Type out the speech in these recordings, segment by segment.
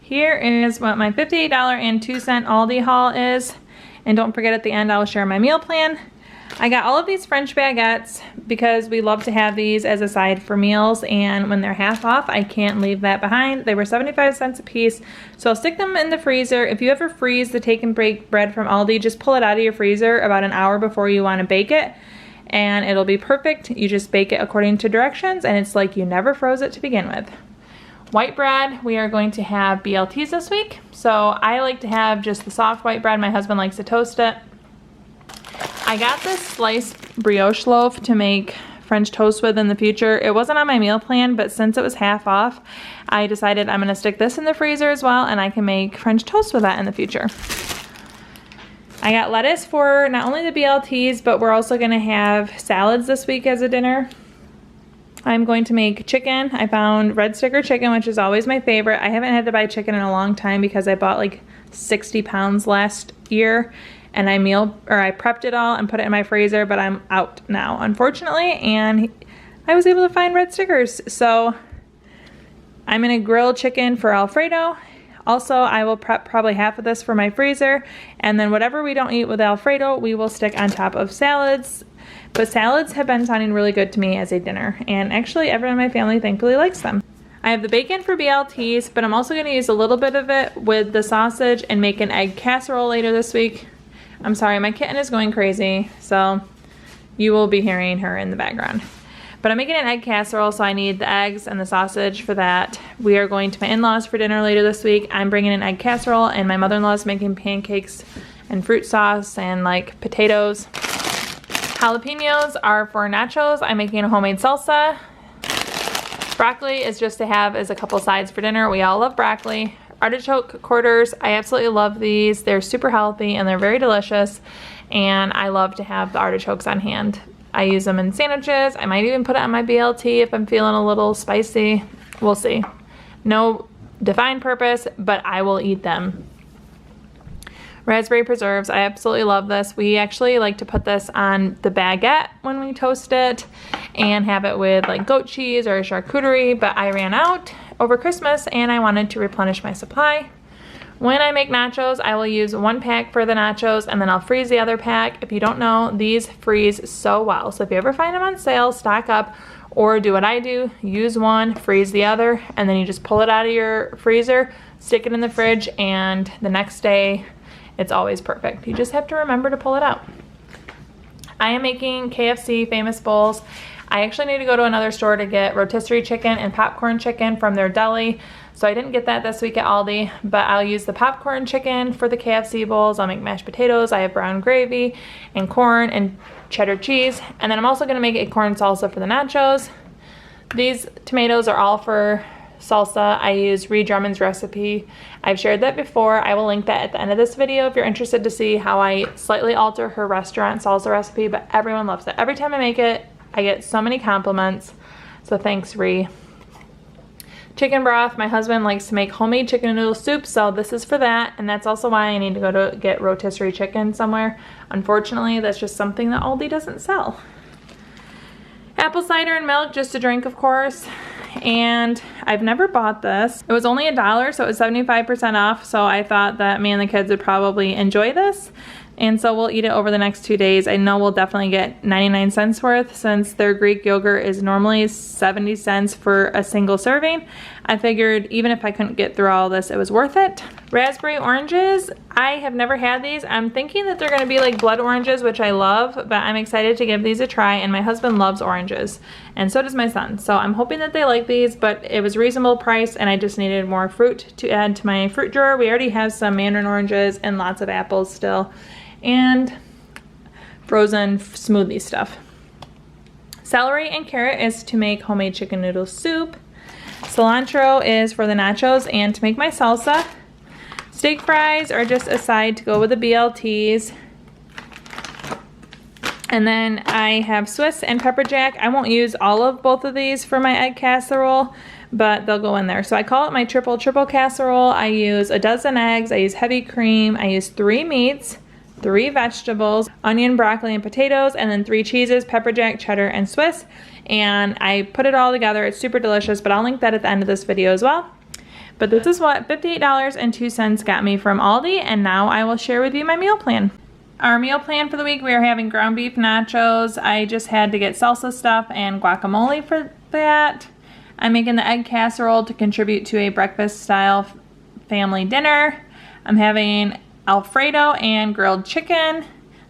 Here is what my $58.02 Aldi haul is. And don't forget, at the end I'll share my meal plan. I got all of these French baguettes because we love to have these as a side for meals, and when they're half off, I can't leave that behind. They were 75 cents a piece, so I'll stick them in the freezer. If you ever freeze the take and bake bread from Aldi, just pull it out of your freezer about an hour before you want to bake it, and it'll be perfect. You just bake it according to directions, and it's like you never froze it to begin with. White bread, we are going to have BLTs this week, so I like to have just the soft white bread. My husband likes to toast it. I got this sliced brioche loaf to make French toast with in the future. It wasn't on my meal plan, but since it was half off, I decided I'm going to stick this in the freezer as well, and I can make French toast with that in the future. I got lettuce for not only the BLTs, but we're also going to have salads this week as a dinner. I'm going to make chicken. I found red sticker chicken, which is always my favorite. I haven't had to buy chicken in a long time because I bought like 60 pounds last year. And I prepped it all and put it in my freezer, but I'm out now, unfortunately, and I was able to find red stickers. So I'm gonna grill chicken for Alfredo. Also, I will prep probably half of this for my freezer, and then whatever we don't eat with Alfredo, we will stick on top of salads. But salads have been sounding really good to me as a dinner, and actually everyone in my family thankfully likes them. I have the bacon for BLTs, but I'm also gonna use a little bit of it with the sausage and make an egg casserole later this week. I'm sorry, my kitten is going crazy, so you will be hearing her in the background. But I'm making an egg casserole, so I need the eggs and the sausage for that. We are going to my in-laws for dinner later this week. I'm bringing an egg casserole, and my mother-in-law is making pancakes and fruit sauce and like potatoes. Jalapenos are for nachos. I'm making a homemade salsa. Broccoli is just to have as a couple sides for dinner. We all love broccoli. Artichoke quarters, I absolutely love these. They're super healthy and they're very delicious, and I love to have the artichokes on hand. I use them in sandwiches. I might even put it on my BLT if I'm feeling a little spicy. We'll see. No defined purpose, but I will eat them. Raspberry preserves, I absolutely love this. We actually like to put this on the baguette when we toast it and have it with like goat cheese or charcuterie, but I ran out over Christmas and I wanted to replenish my supply. When I make nachos, I will use one pack for the nachos and then I'll freeze the other pack. If you don't know, these freeze so well. So if you ever find them on sale, stock up, or do what I do, use one, freeze the other, and then you just pull it out of your freezer, stick it in the fridge, and the next day it's always perfect. You just have to remember to pull it out. I am making KFC Famous Bowls. I actually need to go to another store to get rotisserie chicken and popcorn chicken from their deli. So I didn't get that this week at Aldi, but I'll use the popcorn chicken for the KFC bowls. I'll make mashed potatoes. I have brown gravy and corn and cheddar cheese. And then I'm also gonna make a corn salsa for the nachos. These tomatoes are all for salsa. I use Ree Drummond's recipe. I've shared that before. I will link that at the end of this video if you're interested to see how I slightly alter her restaurant salsa recipe, but everyone loves it. Every time I make it, I get so many compliments, so thanks, Ree. Chicken broth, my husband likes to make homemade chicken noodle soup, so this is for that, and that's also why I need to go to get rotisserie chicken somewhere. Unfortunately, that's just something that Aldi doesn't sell. Apple cider and milk, just to drink, of course. And I've never bought this. It was only $1, so it was 75% off, so I thought that me and the kids would probably enjoy this. And so we'll eat it over the next 2 days. I know we'll definitely get 99 cents worth since their Greek yogurt is normally 70 cents for a single serving. I figured even if I couldn't get through all this, it was worth it. Raspberry oranges, I have never had these. I'm thinking that they're gonna be like blood oranges, which I love, but I'm excited to give these a try, and my husband loves oranges, and so does my son. So I'm hoping that they like these, but it was reasonable price, and I just needed more fruit to add to my fruit drawer. We already have some mandarin oranges and lots of apples still, and frozen smoothie stuff. Celery and carrot is to make homemade chicken noodle soup. Cilantro is for the nachos and to make my salsa. Steak fries are just a side to go with the BLTs. And then I have Swiss and pepper jack. I won't use all of both of these for my egg casserole, but they'll go in there. So I call it my triple casserole. I use a dozen eggs, I use heavy cream, I use 3 meats, 3 vegetables, onion, broccoli, and potatoes, and then 3 cheeses, pepper jack, cheddar, and Swiss. And I put it all together. It's super delicious, but I'll link that at the end of this video as well. But this is what $58.02 got me from Aldi, and now I will share with you my meal plan. Our meal plan for the week, we are having ground beef nachos. I just had to get salsa stuff and guacamole for that. I'm making the egg casserole to contribute to a breakfast style family dinner. I'm having Alfredo and grilled chicken.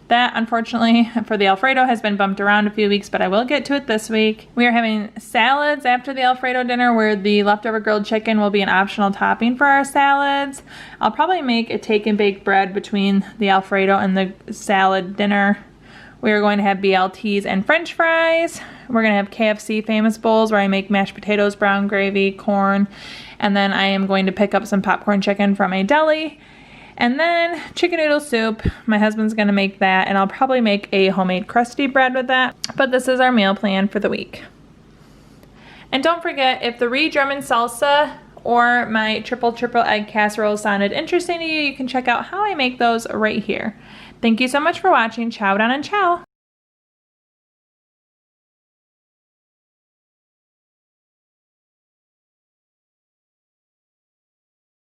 That, unfortunately, for the Alfredo has been bumped around a few weeks, but I will get to it this week. We are having salads after the Alfredo dinner, where the leftover grilled chicken will be an optional topping for our salads. I'll probably make a take and bake bread between the Alfredo and the salad dinner. We are going to have BLTs and French fries. We're going to have KFC Famous Bowls, where I make mashed potatoes, brown gravy, corn, and then I am going to pick up some popcorn chicken from a deli. And then chicken noodle soup, my husband's gonna make that, and I'll probably make a homemade crusty bread with that. But this is our meal plan for the week. And don't forget, if the German salsa or my triple egg casserole sounded interesting to you, you can check out how I make those right here. Thank you so much for watching. Chow down and ciao.